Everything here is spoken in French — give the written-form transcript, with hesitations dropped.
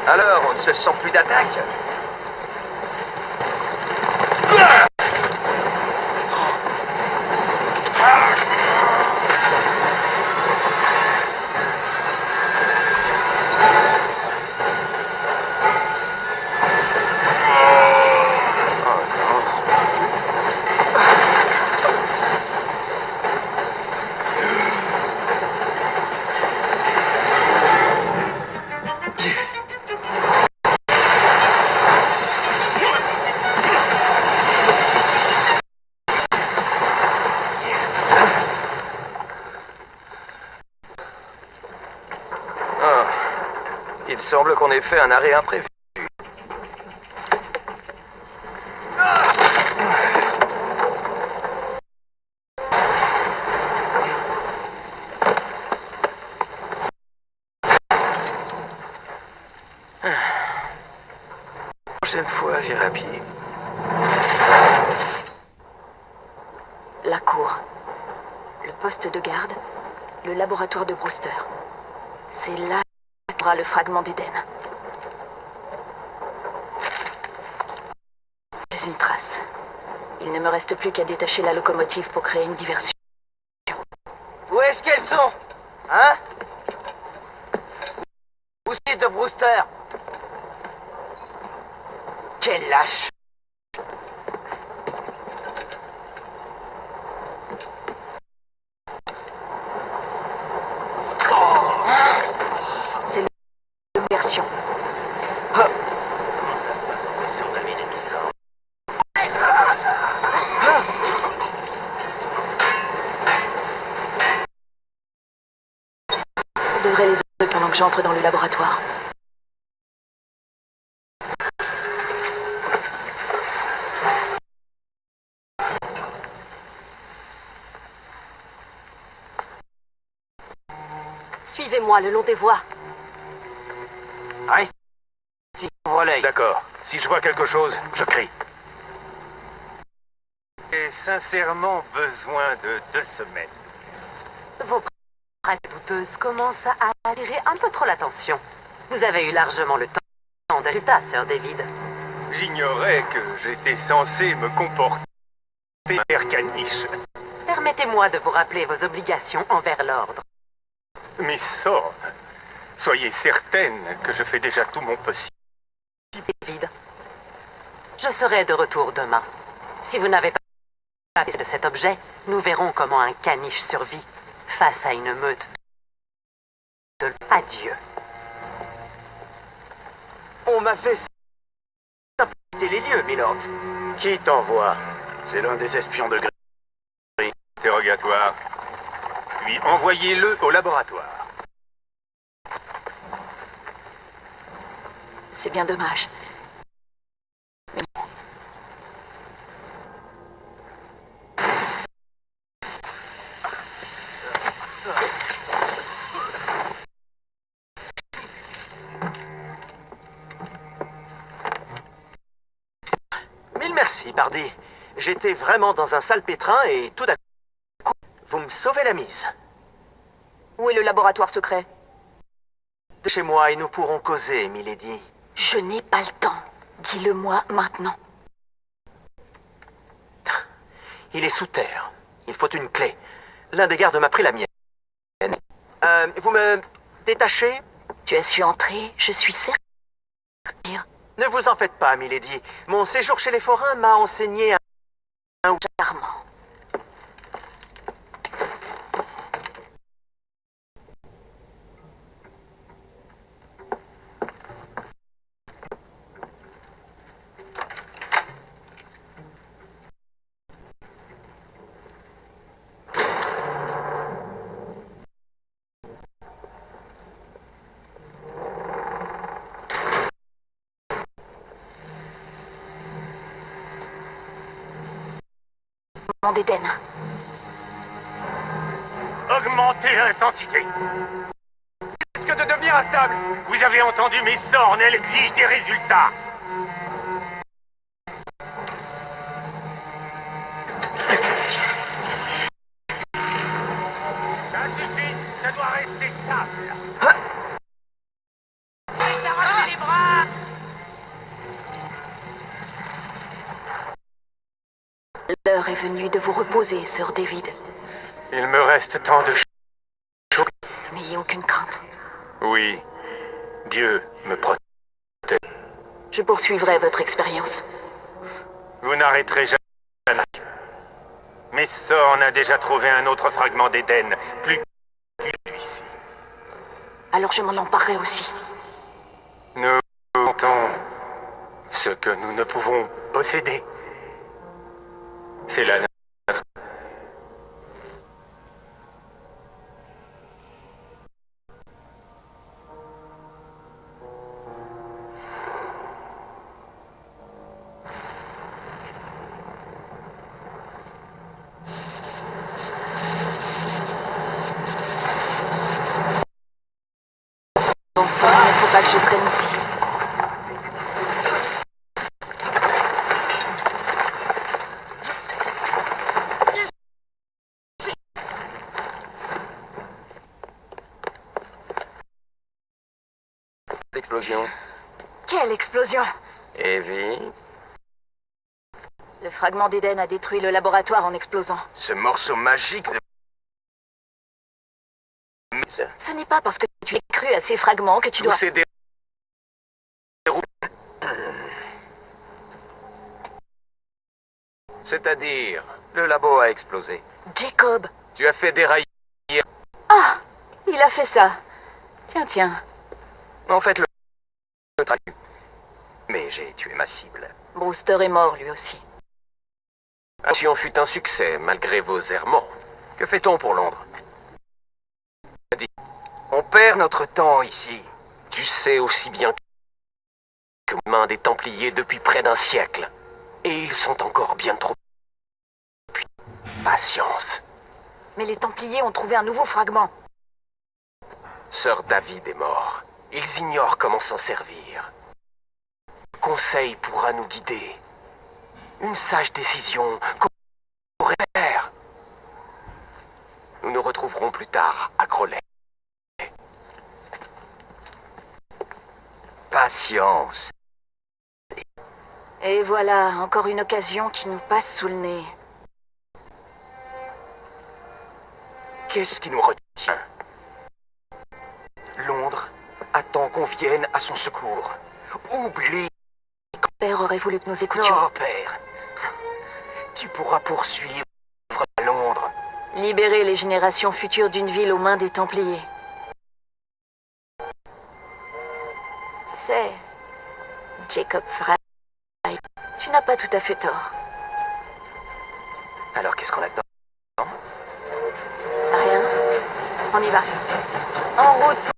Alors, on ne se sent plus d'attaque? Il semble qu'on ait fait un arrêt imprévu. La prochaine fois, j'irai à pied. La cour. Le poste de garde. Le laboratoire de Brewster. C'est là qu'il y aura le fragment d'Éden. Plus une trace. Il ne me reste plus qu'à détacher la locomotive pour créer une diversion. Où est-ce qu'elles sont? Hein? Où est de Brewster? Quel lâche! C'est une version. Comment ça se passe entre surnomés et demi-sang? Je devrais les aider pendant que j'entre dans le laboratoire. Suivez-moi le long des voies. Reste ici, ouvre l'œil. D'accord. Si je vois quelque chose, je crie. J'ai sincèrement besoin de 2 semaines. Vos pratiques douteuses commencent à attirer un peu trop l'attention. Vous avez eu largement le temps de résultat, Sir David. J'ignorais que j'étais censé me comporter comme caniche. Permettez-moi de vous rappeler vos obligations envers l'ordre. Miss Thorne, soyez certaine que je fais déjà tout mon possible. David, je serai de retour demain. Si vous n'avez pas de cet objet, nous verrons comment un caniche survit face à une meute de... Adieu. On m'a fait simplifier les lieux, milord. Qui t'envoie? C'est l'un des espions de Gris. Interrogatoire. Puis envoyez-le au laboratoire. C'est bien dommage. Mille merci, Bardi. J'étais vraiment dans un sale pétrin et tout d'un coup, vous me sauvez la mise. Où est le laboratoire secret? De chez moi et nous pourrons causer, milady. Je n'ai pas le temps. Dis-le-moi maintenant. Il est sous terre. Il faut une clé. L'un des gardes m'a pris la mienne. Vous me détachez? Tu as su entrer, je suis certaine. Ne vous en faites pas, milady. Mon séjour chez les forains m'a enseigné un Charmant. d'Éden. Augmentez l'intensité. Risque de devenir instable. Vous avez entendu mes sornes, elles exigent des résultats. Ça suffit, ça doit rester stable. Arrachez les bras. L'heure est venue de vous reposer, Sir David. Il me reste tant de choses. N'ayez aucune crainte. Oui, Dieu me protège. Je poursuivrai votre expérience. Vous n'arrêterez jamais. Mais Sorn a déjà trouvé un autre fragment d'Éden, plus que celui-ci. Alors je m'en emparerai aussi. Nous comptons ce que nous ne pouvons posséder. C'est la nôtre. Bon sang, il ne faut pas que je traîne ici. Explosion. Quelle explosion! Evie, Le fragment d'Éden a détruit le laboratoire en explosant. ce morceau magique de... Ce n'est pas parce que tu es cru à ces fragments que tu dois... Tous ces C'est-à-dire, le labo a explosé. Jacob! Tu as fait dérailler... Ah! Il a fait ça. Tiens, tiens. En fait, le... Mais j'ai tué ma cible. Brewster est mort, lui aussi. L'action fut un succès, malgré vos errements. Que fait-on pour Londres? On perd notre temps ici. Tu sais aussi bien que main des Templiers depuis près d'un siècle. Et ils sont encore bien trop... Patience. Mais les Templiers ont trouvé un nouveau fragment. Sir David est mort. Ils ignorent comment s'en servir. Le Conseil pourra nous guider. Une sage décision qu'on pourrait faire. Nous nous retrouverons plus tard à Crowley. Patience. Et voilà, encore une occasion qui nous passe sous le nez. Qu'est-ce qui nous retient? Londres attend qu'on vienne à son secours. Oublie. Père aurait voulu que nous écoutions. Non, père. Tu pourras poursuivre à Londres. Libérer les générations futures d'une ville aux mains des Templiers. Tu sais, Jacob Fry, tu n'as pas tout à fait tort. Alors qu'est-ce qu'on attend? Rien. On y va. En route.